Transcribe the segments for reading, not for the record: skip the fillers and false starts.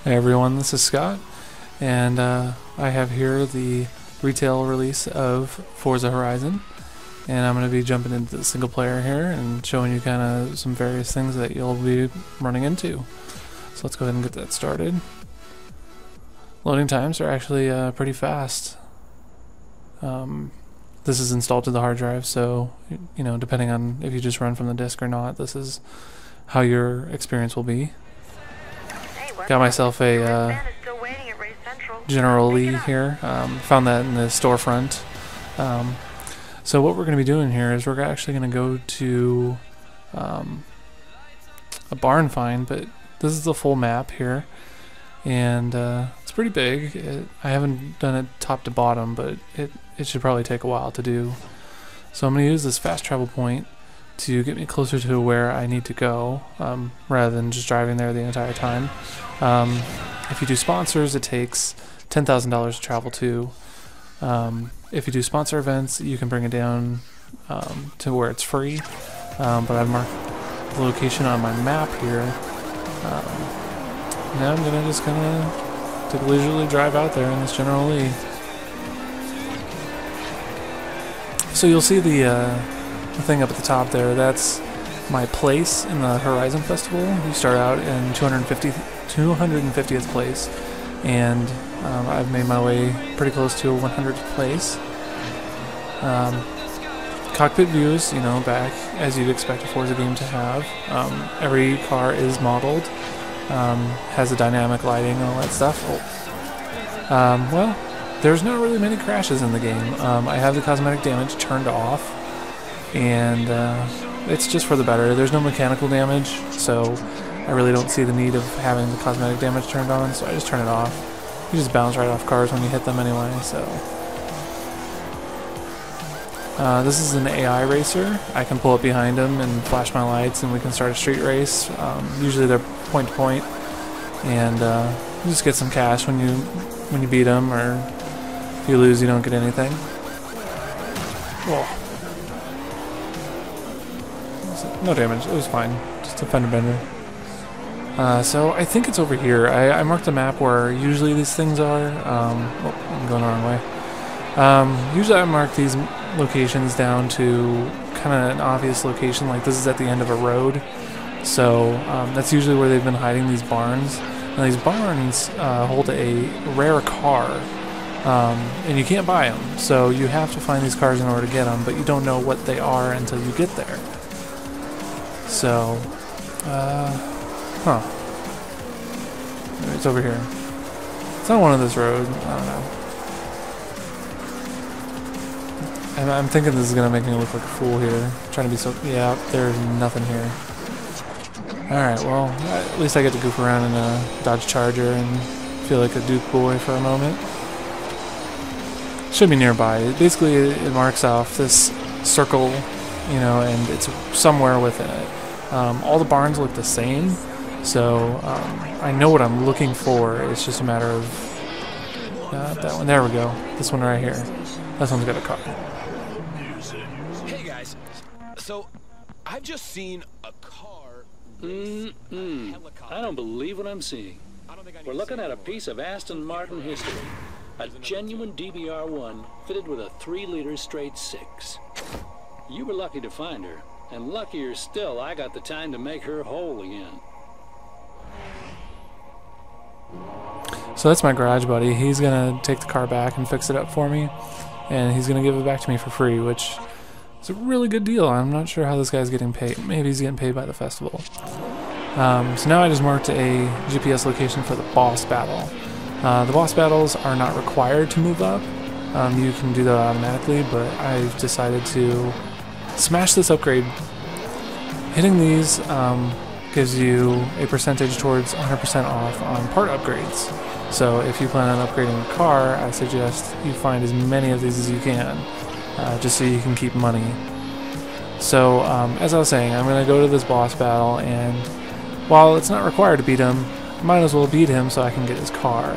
Hey everyone, this is Scott, and I have here the retail release of Forza Horizon, and I'm going to be jumping into the single player here and showing you kind of some various things that you'll be running into. So let's go ahead and get that started. Loading times are actually pretty fast. This is installed to the hard drive, so you know, depending on if you just run from the disk or not, this is how your experience will be. Got myself a General Lee here. Found that in the storefront. So what we're going to be doing here is we're actually going to go to a barn find, but this is the full map here, and it's pretty big. I haven't done it top to bottom, but it should probably take a while to do. So I'm going to use this fast travel point to get me closer to where I need to go, rather than just driving there the entire time. If you do sponsors, it takes $10,000 to travel to. If you do sponsor events, you can bring it down to where it's free. But I've marked the location on my map here. Now I'm gonna just take a leisurely drive out there in this General Lee. So you'll see the thing up at the top there. That's my place in the Horizon Festival. You start out in 250th place, and I've made my way pretty close to a 100th place. Cockpit views, you know, back as you'd expect a Forza game to have. Every car is modeled, has a dynamic lighting and all that stuff. Well, there's not really many crashes in the game. I have the cosmetic damage turned off, and it's just for the better. There's no mechanical damage, so I really don't see the need of having the cosmetic damage turned on, so I just turn it off. You just bounce right off cars when you hit them anyway, so. This is an AI racer. I can pull up behind him and flash my lights and we can start a street race. Usually they're point to point, and you just get some cash when you beat them, or if you lose you don't get anything. Whoa. No damage, it was fine. Just a fender bender. So I think it's over here. I marked the map where usually these things are. Oh, I'm going the wrong way. Usually I mark these locations down to kind of an obvious location, like this is at the end of a road. So that's usually where they've been hiding these barns. And these barns hold a rare car, and you can't buy them. So you have to find these cars in order to get them, but you don't know what they are until you get there. So, it's over here. It's not one of this road. I don't know. I'm thinking this is gonna make me look like a fool here. Trying to be so. Yeah, there's nothing here. Alright, well, at least I get to goof around in a Dodge Charger and feel like a Duke boy for a moment. Should be nearby. Basically, it marks off this circle, you know, and it's somewhere within it. All the barns look the same, so I know what I'm looking for. It's just a matter of that one. There we go. This one right here. This one's got a car. Hey guys, so I've just seen a car. I don't believe what I'm seeing. We're looking at a piece of Aston Martin history. A genuine DBR1 fitted with a 3-liter straight 6. You were lucky to find her, and luckier still I got the time to make her whole again. So that's my garage buddy. He's gonna take the car back and fix it up for me, and he's gonna give it back to me for free, which is a really good deal. I'm not sure how this guy's getting paid. Maybe he's getting paid by the festival. So now I just marked a GPS location for the boss battle. The boss battles are not required to move up. You can do that automatically, but I've decided to smash this upgrade. Hitting these gives you a percentage towards 100% off on part upgrades. So if you plan on upgrading a car, I suggest you find as many of these as you can, just so you can keep money. So as I was saying, I'm going to go to this boss battle, and while it's not required to beat him, I might as well beat him so I can get his car.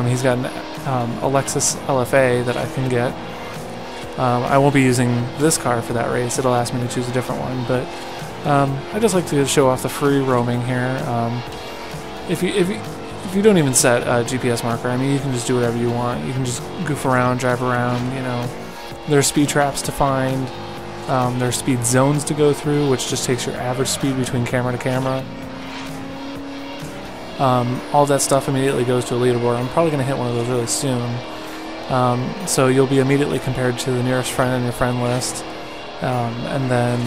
He's got an Lexus LFA that I can get. I won't be using this car for that race. It'll ask me to choose a different one, but I just like to show off the free roaming here. If if you don't even set a GPS marker, I mean, you can just do whatever you want. You can just goof around, drive around, you know. There's speed traps to find. There's speed zones to go through, which just takes your average speed between camera to camera. All that stuff immediately goes to a leaderboard. I'm probably going to hit one of those really soon. So you'll be immediately compared to the nearest friend in your friend list. And then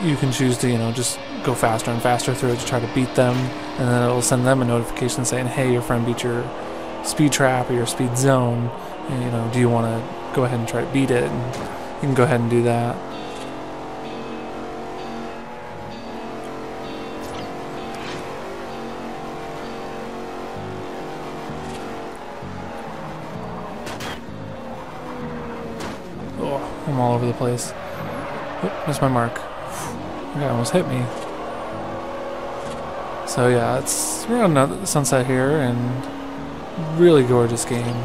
you can choose to, you know, just go faster and faster through it to try to beat them. And then it'll send them a notification saying, hey, your friend beat your speed trap or your speed zone. And, you know, do you want to go ahead and try to beat it? And you can go ahead and do that. Oh, I'm all over the place. Oh, missed my mark. That guy almost hit me. So yeah, it's around the sunset here, and really gorgeous game.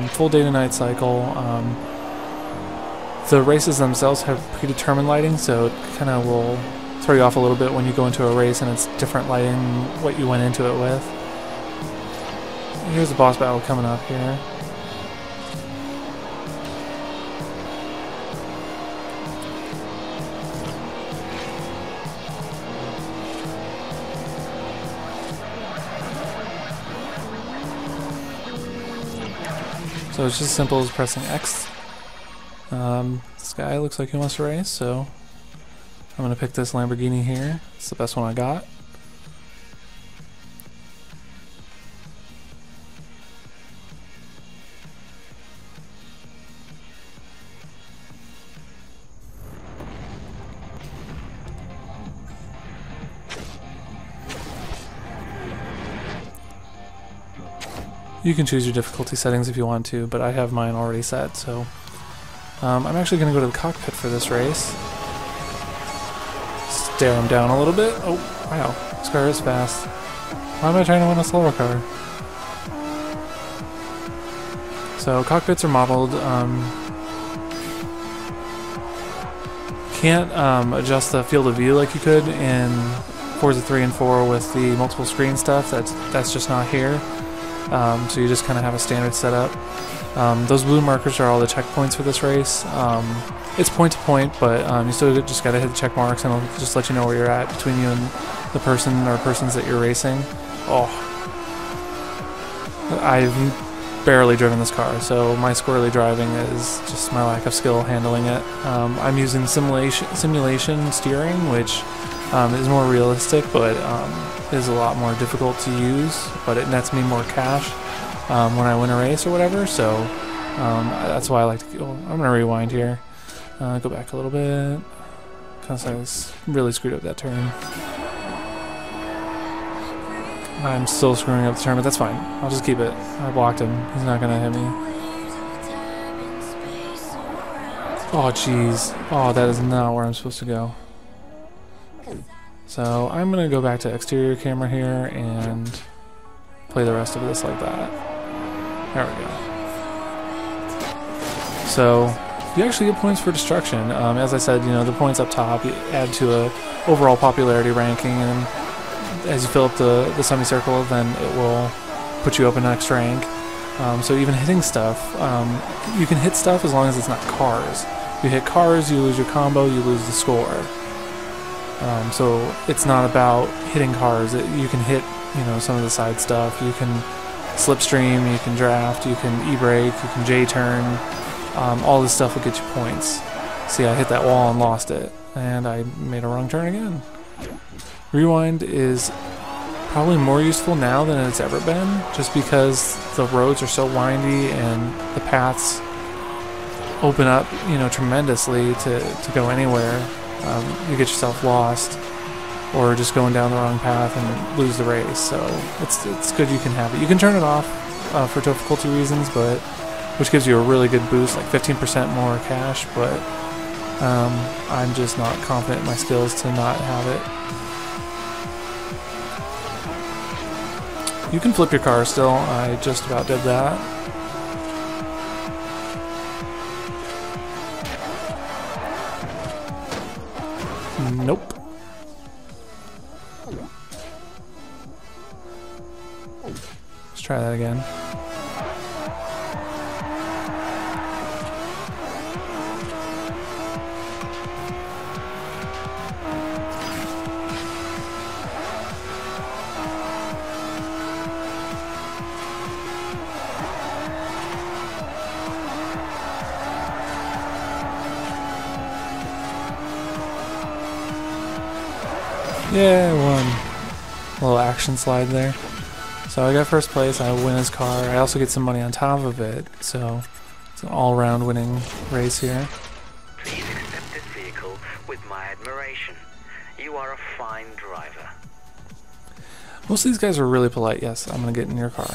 Full day to night cycle. The races themselves have predetermined lighting, so it kind of will throw you off a little bit when you go into a race and it's different lighting than what you went into it with. Here's the boss battle coming up here. So it's just as simple as pressing X. This guy looks like he wants to race, so I'm going to pick this Lamborghini here. It's the best one I got. You can choose your difficulty settings if you want to, but I have mine already set, so I'm actually going to go to the cockpit for this race. Stare him down a little bit. Oh, wow. This car is fast. Why am I trying to win a slower car? So cockpits are modeled. Can't adjust the field of view like you could in Forza 3 and 4 with the multiple screen stuff. That's just not here. So you just kind of have a standard setup. Those blue markers are all the checkpoints for this race. It's point to point, but you still just gotta hit the check marks, and it'll just let you know where you're at between you and the person or persons that you're racing. Oh, I've barely driven this car, so my squirrely driving is just my lack of skill handling it. I'm using simulation steering, which is more realistic, but is a lot more difficult to use, but it nets me more cash when I win a race or whatever, so that's why I like to go. I'm going to rewind here, go back a little bit, because I really screwed up that turn. I'm still screwing up the turn, but that's fine. I'll just keep it. I blocked him. He's not going to hit me. Oh, jeez. Oh, that is not where I'm supposed to go. So I'm going to go back to exterior camera here and play the rest of this like that. There we go. So you actually get points for destruction. As I said, you know, the points up top you add to a overall popularity ranking, and as you fill up the semicircle, then it will put you up in the next rank. So even hitting stuff, you can hit stuff as long as it's not cars. If you hit cars, you lose your combo, you lose the score. So it's not about hitting cars. You can hit, you know, some of the side stuff. You can slipstream, you can draft, you can e-brake, you can J-turn. All this stuff will get you points. See, I hit that wall and lost it, and I made a wrong turn again. Rewind is probably more useful now than it's ever been, just because the roads are so windy and the paths open up, you know, tremendously to go anywhere. You get yourself lost, or just going down the wrong path and lose the race. So it's good you can have it. You can turn it off for difficulty reasons, but which gives you a really good boost, like 15% more cash. But I'm just not confident in my skills to not have it. You can flip your car still. I just about did that. Nope. Let's try that again. Yeah, I won. A little action slide there. So I got first place, I win his car. I also get some money on top of it, so it's an all-round winning race here. Please accept this vehicle with my admiration. You are a fine driver. Most of these guys are really polite. Yes, I'm gonna get in your car.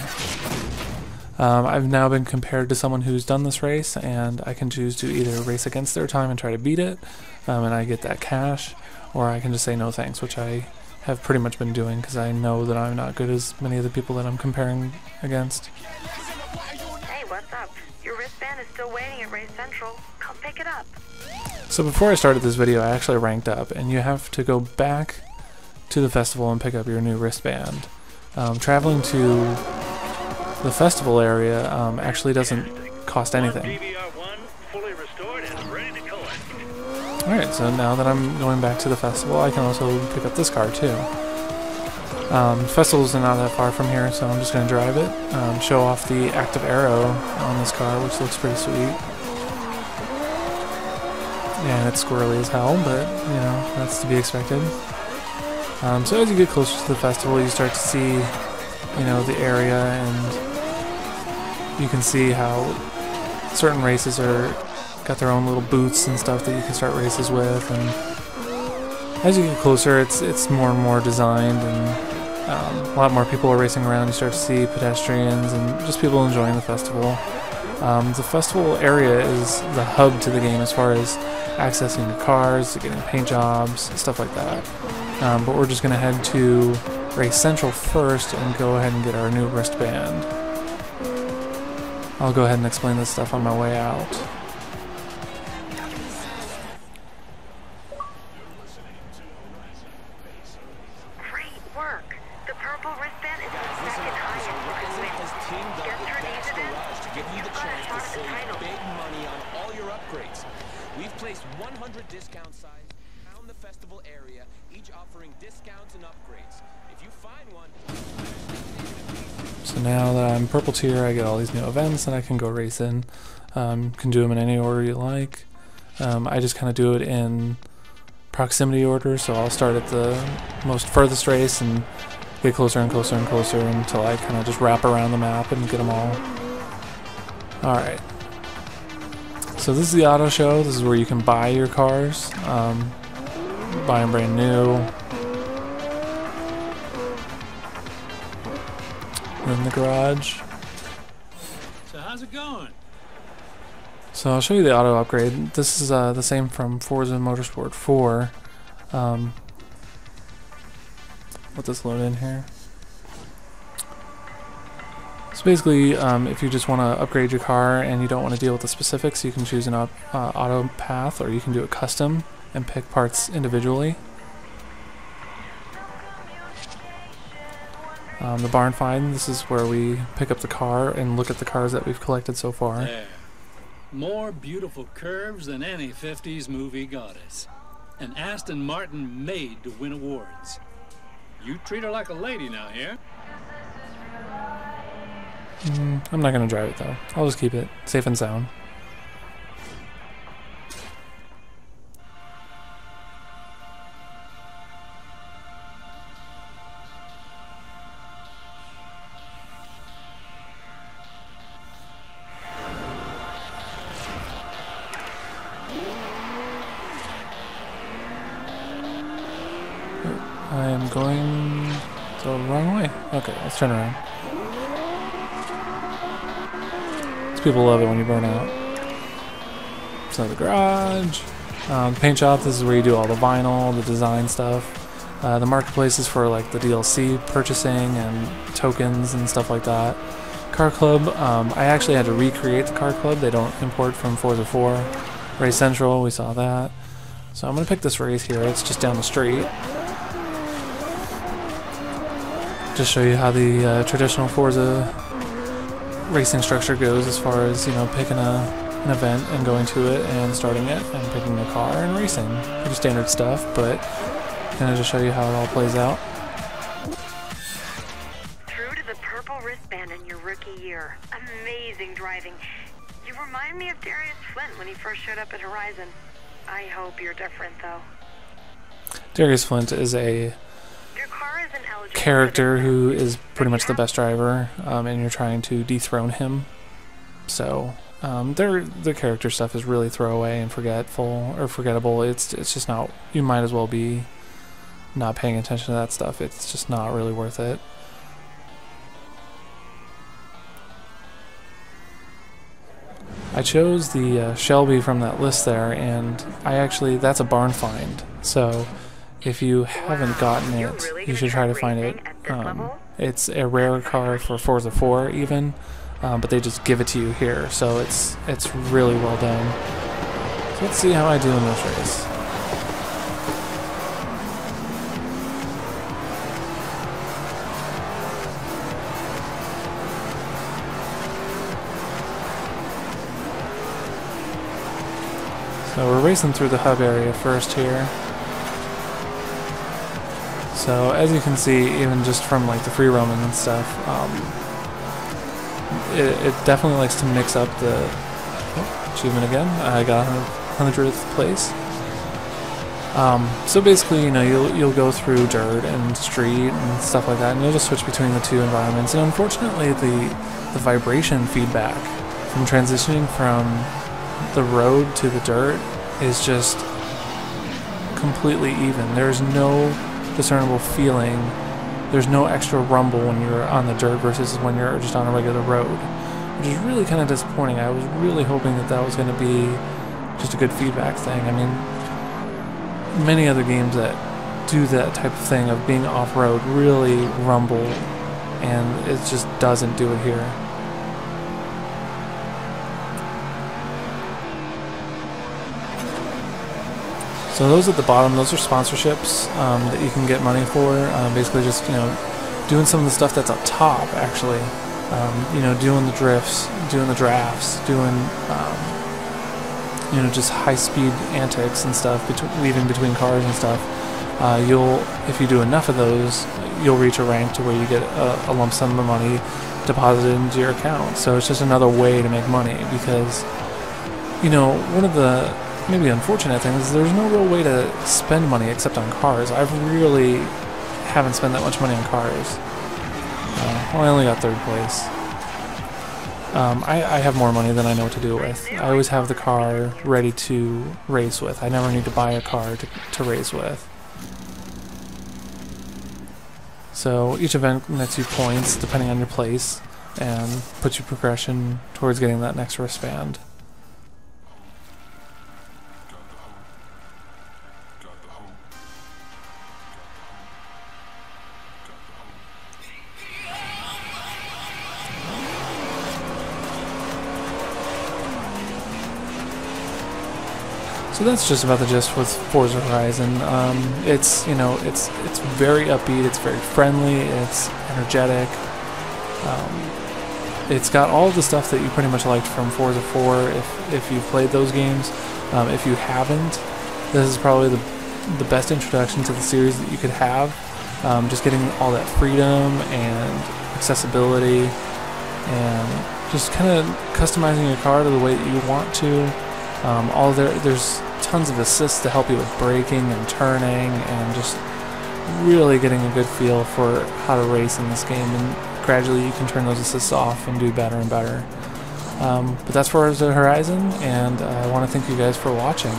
I've now been compared to someone who's done this race, and I can choose to either race against their time and try to beat it, and I get that cash, or I can just say no thanks, which I have pretty much been doing because I know that I'm not good as many of the people that I'm comparing against. Hey, what's up? Your wristband is still waiting at Race Central. Come pick it up. So before I started this video, I actually ranked up, and you have to go back to the festival and pick up your new wristband. Traveling to the festival area actually doesn't cost anything. Alright, so now that I'm going back to the festival, I can also pick up this car too. Festivals are not that far from here, so I'm just going to drive it, show off the active arrow on this car, which looks pretty sweet. And it's squirrely as hell, but, you know, that's to be expected. So as you get closer to the festival, you start to see, you know, the area, and you can see how certain races are got their own little booths and stuff that you can start races with, and as you get closer, it's more and more designed, and a lot more people are racing around. You start to see pedestrians and just people enjoying the festival. The festival area is the hub to the game as far as accessing the cars, getting paint jobs, stuff like that. But we're just going to head to Race Central first and go ahead and get our new wristband. I'll go ahead and explain this stuff on my way out. Great work. The purple wristband is the second highest you can win. Guess who needs it? You've got a shot at the title. Big money on all your upgrades. We've placed 100 discount signs around the festival area, each offering discounts and upgrades. If you find one... So now that I'm purple tier, I get all these new events and I can go race in. Can do them in any order you like. I just kind of do it in proximity order, so I'll start at the most furthest race and get closer and closer and closer until I kind of just wrap around the map and get them all. Alright. So this is the auto show. This is where you can buy your cars. Buy them brand new. In the garage. So how's it going? So I'll show you the auto upgrade. This is the same from Forza Motorsport 4. Let this load in here. So basically, if you just want to upgrade your car and you don't want to deal with the specifics, you can choose an auto path, or you can do it custom and pick parts individually. The barn find, this is where we pick up the car and look at the cars that we've collected so far. There. More beautiful curves than any 50s movie goddess. An Aston Martin made to win awards. You treat her like a lady now, here. I'm not going to drive it though. I'll just keep it safe and sound. I am going the wrong way. Okay, let's turn around. These people love it when you burn out. So the garage, the paint shop, this is where you do all the vinyl, the design stuff. The marketplace is for like the DLC purchasing and tokens and stuff like that. Car club, I actually had to recreate the car club. They don't import from Forza 4. Race Central, we saw that. So I'm going to pick this race here. It's just down the street. just show you how the traditional Forza racing structure goes, as far as, you know, picking an event and going to it and starting it and picking a car and racing. Pretty standard stuff, but kind of just show you how it all plays out. True to the purple wristband in your rookie year. Amazing driving. You remind me of Darius Flint when he first showed up at Horizon. I hope you're different, though. Darius Flint is a character who is pretty much the best driver, and you're trying to dethrone him. So the character stuff is really throwaway and forgettable. It's just not. You might as well be not paying attention to that stuff. It's just not really worth it. I chose the Shelby from that list there, and that's a barn find. So if you haven't gotten it, you should try to find it. It's a rare car for Forza 4 even, but they just give it to you here, so it's really well done. So let's see how I do in this race. So we're racing through the hub area first here. So as you can see, even just from like the free roaming and stuff, it definitely likes to mix up the achievement again. I got 100th place. So basically, you know, you'll go through dirt and street and stuff like that, and you'll just switch between the two environments. And unfortunately, the vibration feedback from transitioning from the road to the dirt is just completely even. There's no discernible feeling. There's no extra rumble when you're on the dirt versus when you're just on a regular road, which is really kind of disappointing. I was really hoping that was going to be just a good feedback thing. I mean, many other games that do that type of thing of being off-road really rumble, and it just doesn't do it here. So those at the bottom, those are sponsorships that you can get money for. Basically just, you know, doing some of the stuff that's up top, actually. You know, doing the drifts, doing the drafts, doing, you know, just high-speed antics and stuff, weaving between cars and stuff. If you do enough of those, you'll reach a rank to where you get a lump sum of money deposited into your account. So it's just another way to make money, because, you know, one of the maybe unfortunate thing is there's no real way to spend money except on cars. I really haven't spent that much money on cars. Well, I only got 3rd place. I have more money than I know what to do with. I always have the car ready to race with. I never need to buy a car to race with. So each event nets you points depending on your place and puts you progression towards getting that next wristband. So that's just about the gist with Forza Horizon. It's, you know, it's very upbeat, it's very friendly, it's energetic. It's got all the stuff that you pretty much liked from Forza 4 if you've played those games. If you haven't, this is probably the best introduction to the series that you could have. Just getting all that freedom and accessibility and just kind of customizing your car to the way that you want to. There's tons of assists to help you with braking and turning and just really getting a good feel for how to race in this game, and gradually you can turn those assists off and do better and better. But that's Forza Horizon, and I want to thank you guys for watching.